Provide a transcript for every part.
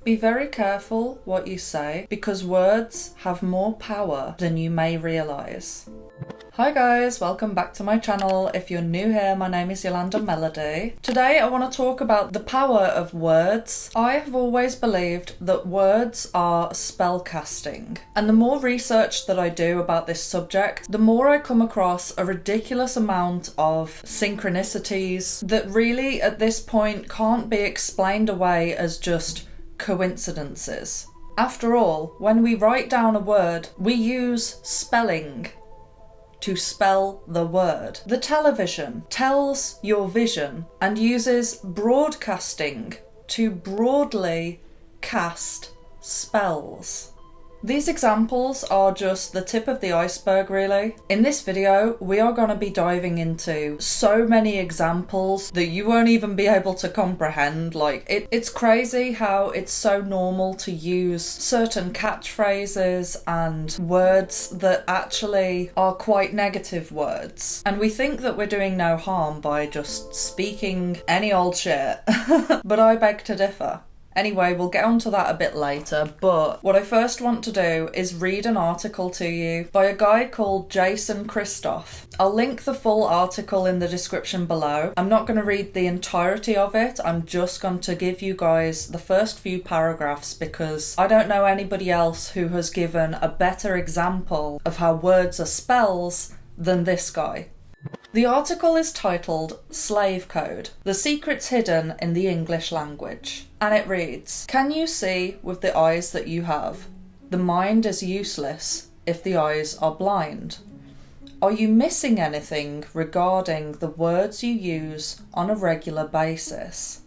Be very careful what you say, because words have more power than you may realise. Hi guys, welcome back to my channel. If you're new here, my name is Yolanda Melody. Today I want to talk about the power of words. I have always believed that words are spellcasting, and the more research that I do about this subject, the more I come across a ridiculous amount of synchronicities that really at this point can't be explained away as just coincidences. After all, when we write down a word, we use spelling to spell the word. The television tells your vision and uses broadcasting to broadly cast spells. These examples are just the tip of the iceberg, really. In this video, we are going to be diving into so many examples that you won't even be able to comprehend. It's crazy how it's so normal to use certain catchphrases and words that actually are quite negative words. And we think that we're doing no harm by just speaking any old shit. But I beg to differ. Anyway, we'll get onto that a bit later, but what I first want to do is read an article to you by a guy called Jason Christoff. I'll link the full article in the description below. I'm not going to read the entirety of it, I'm just going to give you guys the first few paragraphs because I don't know anybody else who has given a better example of how words are spells than this guy. The article is titled Slave Code, the Secrets Hidden in the English Language, and it reads, "Can you see with the eyes that you have? The mind is useless if the eyes are blind. Are you missing anything regarding the words you use on a regular basis?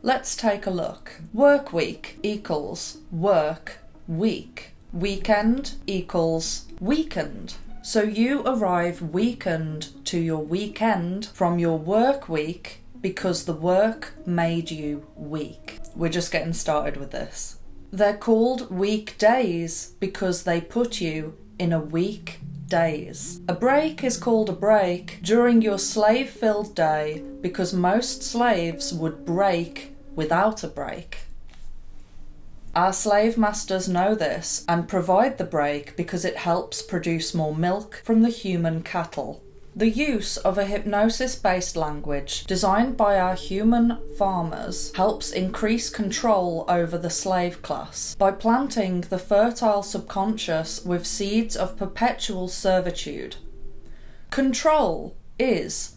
Let's take a look. Work week equals work week. Weekend equals weekend. So you arrive weakened to your weekend from your work week because the work made you weak." We're just getting started with this. They're called weekdays because they put you in a week days. A break is called a break during your slave-filled day because most slaves would break without a break. Our slave masters know this and provide the break because it helps produce more milk from the human cattle. The use of a hypnosis-based language designed by our human farmers helps increase control over the slave class by planting the fertile subconscious with seeds of perpetual servitude. Control is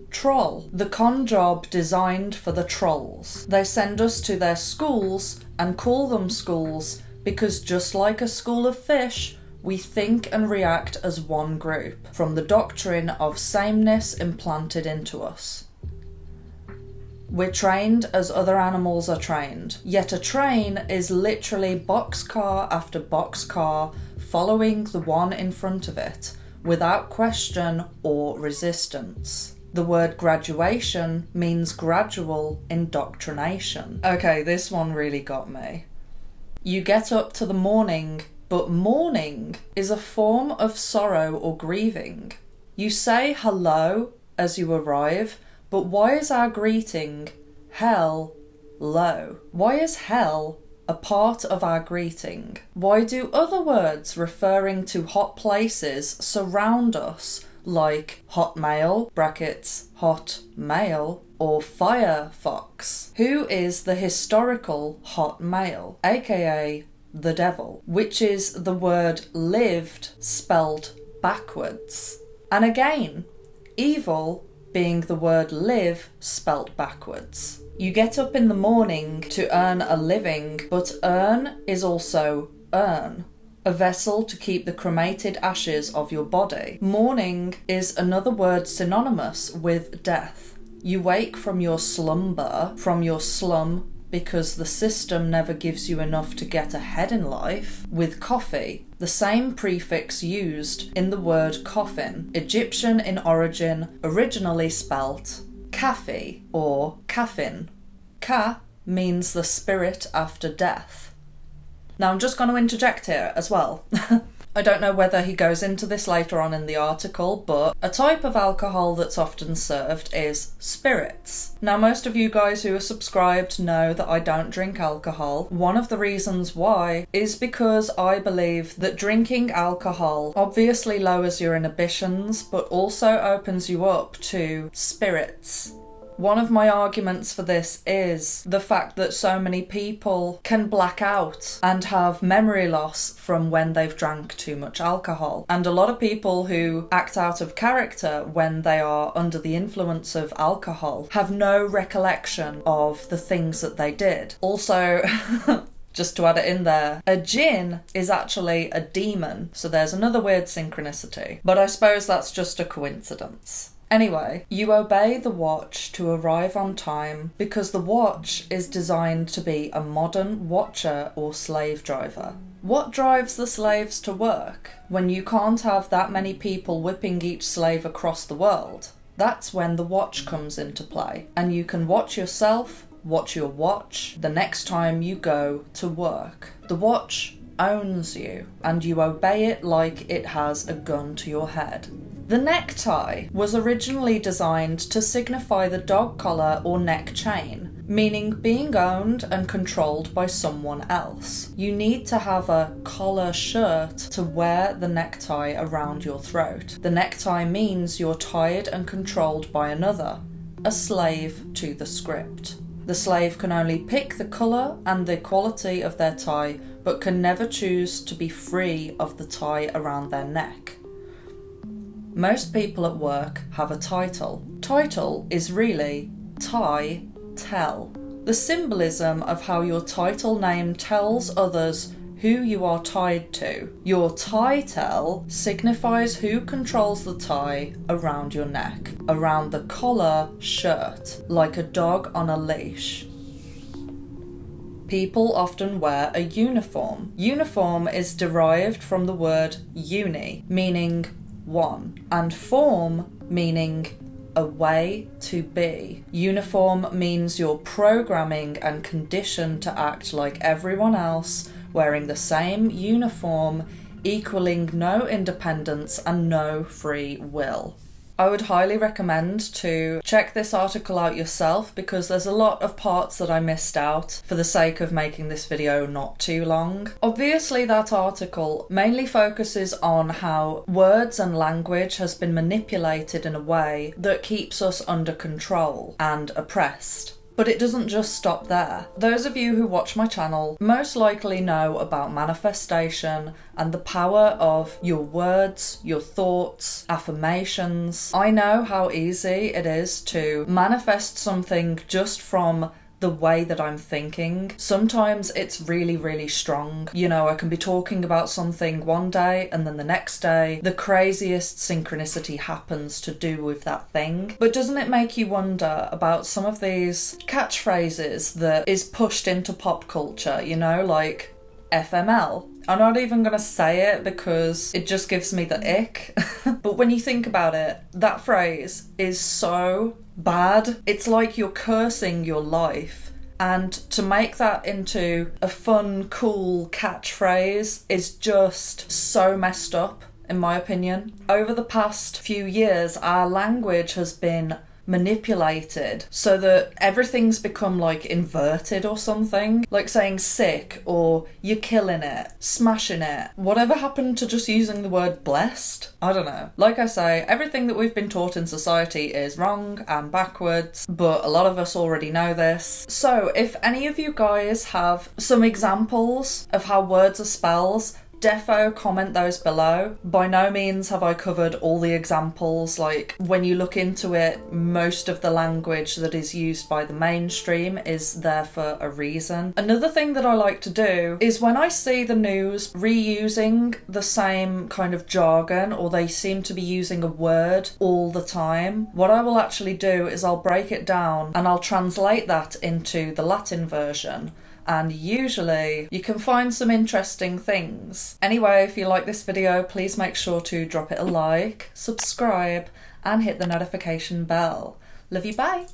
troll, the con job designed for the trolls. They send us to their schools and call them schools because just like a school of fish, we think and react as one group from the doctrine of sameness implanted into us. We're trained as other animals are trained, yet a train is literally boxcar after boxcar following the one in front of it without question or resistance. The word graduation means gradual indoctrination. Okay, this one really got me. You get up to the morning, but mourning is a form of sorrow or grieving. You say hello as you arrive, but why is our greeting hell-lo? Why is hell a part of our greeting? Why do other words referring to hot places surround us like hotmail brackets hot mail or Firefox? Who is the historical hot male, aka the devil, which is the word lived spelled backwards? And again, evil being the word live spelt backwards. You get up in the morning to earn a living, but earn is also earn. A vessel to keep the cremated ashes of your body. Mourning is another word synonymous with death. You wake from your slumber, from your slum, because the system never gives you enough to get ahead in life, with coffee, the same prefix used in the word coffin, Egyptian in origin, originally spelt kafi or kafin. Ka means the spirit after death. Now I'm just going to interject here as well. I don't know whether he goes into this later on in the article, but a type of alcohol that's often served is spirits. Now, most of you guys who are subscribed know that I don't drink alcohol. One of the reasons why is because I believe that drinking alcohol obviously lowers your inhibitions, but also opens you up to spirits. One of my arguments for this is the fact that so many people can black out and have memory loss from when they've drank too much alcohol. And a lot of people who act out of character when they are under the influence of alcohol have no recollection of the things that they did. Also, just to add it in there, a djinn is actually a demon, so there's another weird synchronicity. But I suppose that's just a coincidence. Anyway, you obey the watch to arrive on time because the watch is designed to be a modern watcher or slave driver. What drives the slaves to work when you can't have that many people whipping each slave across the world? That's when the watch comes into play, and you can watch yourself, watch your watch, the next time you go to work. The watch owns you, and you obey it like it has a gun to your head. The necktie was originally designed to signify the dog collar or neck chain, meaning being owned and controlled by someone else. You need to have a collar shirt to wear the necktie around your throat. The necktie means you're tied and controlled by another, a slave to the script. The slave can only pick the colour and the quality of their tie, but can never choose to be free of the tie around their neck. Most people at work have a title. Title is really tie tell. The symbolism of how your title name tells others who you are tied to. Your tie tell signifies who controls the tie around your neck, around the collar shirt, like a dog on a leash. People often wear a uniform. Uniform is derived from the word uni, meaning one, and form meaning a way to be. Uniform means you're programming and conditioned to act like everyone else, wearing the same uniform, equaling no independence and no free will. I would highly recommend to check this article out yourself because there's a lot of parts that I missed out for the sake of making this video not too long. Obviously, that article mainly focuses on how words and language has been manipulated in a way that keeps us under control and oppressed. But it doesn't just stop there. Those of you who watch my channel most likely know about manifestation and the power of your words, your thoughts, affirmations. I know how easy it is to manifest something just from the way that I'm thinking. Sometimes it's really, really strong. You know, I can be talking about something one day and then the next day the craziest synchronicity happens to do with that thing. But doesn't it make you wonder about some of these catchphrases that is pushed into pop culture, you know, like FML? I'm not even gonna say it because it just gives me the ick. But when you think about it, that phrase is so bad. It's like you're cursing your life. And to make that into a fun, cool catchphrase is just so messed up, in my opinion. Over the past few years, our language has been manipulated so that everything's become like inverted or something, like saying sick or you're killing it, smashing it. Whatever happened to just using the word blessed? I don't know. Like I say, everything that we've been taught in society is wrong and backwards, but a lot of us already know this. So if any of you guys have some examples of how words are spells, defo comment those below. By no means have I covered all the examples. Like, when you look into it, most of the language that is used by the mainstream is there for a reason. Another thing that I like to do is when I see the news reusing the same kind of jargon, or they seem to be using a word all the time, what I will actually do is I'll break it down and I'll translate that into the Latin version. And usually you can find some interesting things. Anyway, if you like this video, please make sure to drop it a like, subscribe, and hit the notification bell. Love you, bye!